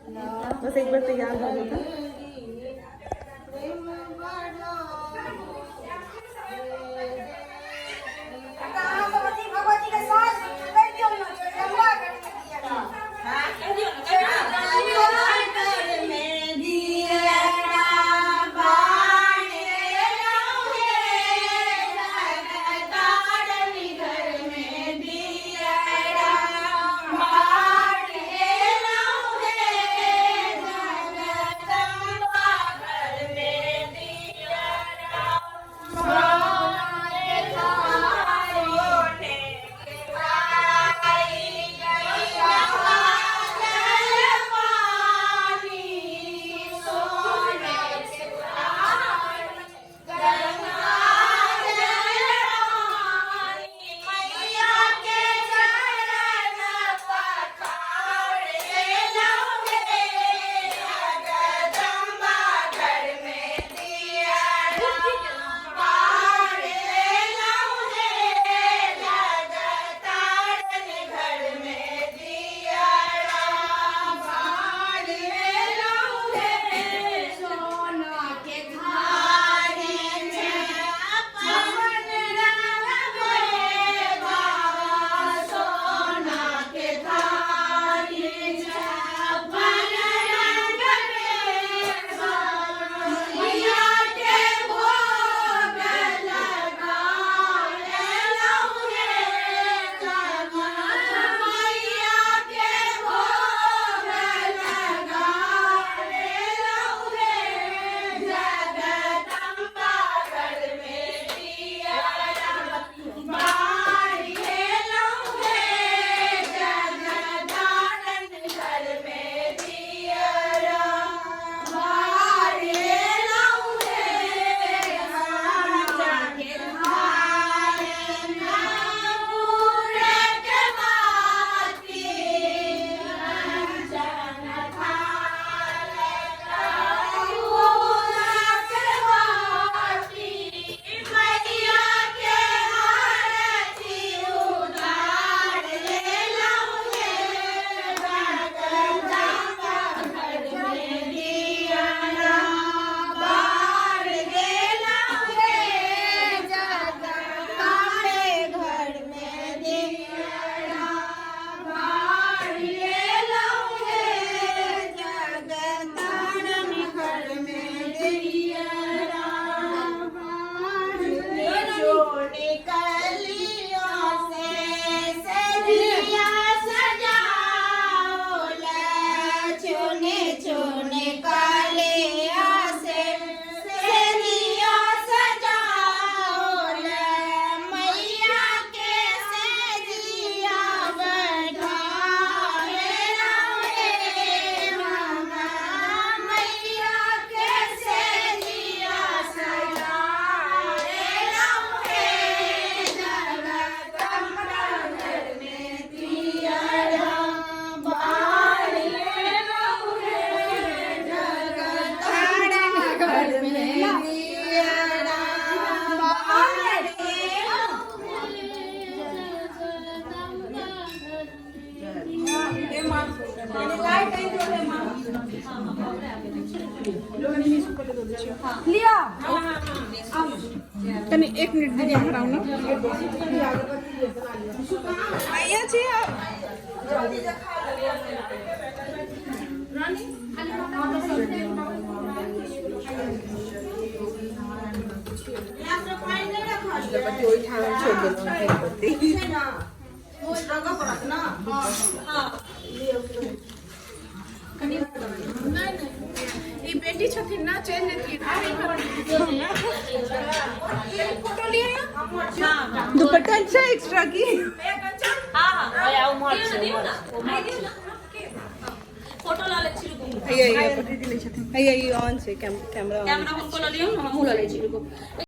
बस एक बार तैयार हो जाता। भगवती के साथ कर दियो ना, जलवा कर दिया। हां कर दियो ना, में दिया बाणे रहुए जगतारनी घर में दिया बाणे रहुए जगदम्बा घर में दिया लिया तनी 1 मिनट दीदी हमरा ना आइया छी जल्दी से खा रानी खाली यहां से पानी नहीं रखा है बच्चे ओई ठाण छोड़ देते है ना वो रंगा पड़त ना हां कनी नहीं ये बेटी छथिन ना चल देती फोटो लिए हां दुपट्टा अच्छा एक्स्ट्रा की हां हां आओ मोर दियो ना दियो ना फोटो ला ले छिरको आइया पटी दिले छथिन आइया ऑन से कैमरा कैमरा हमको ला लियो हम ला ले छिरको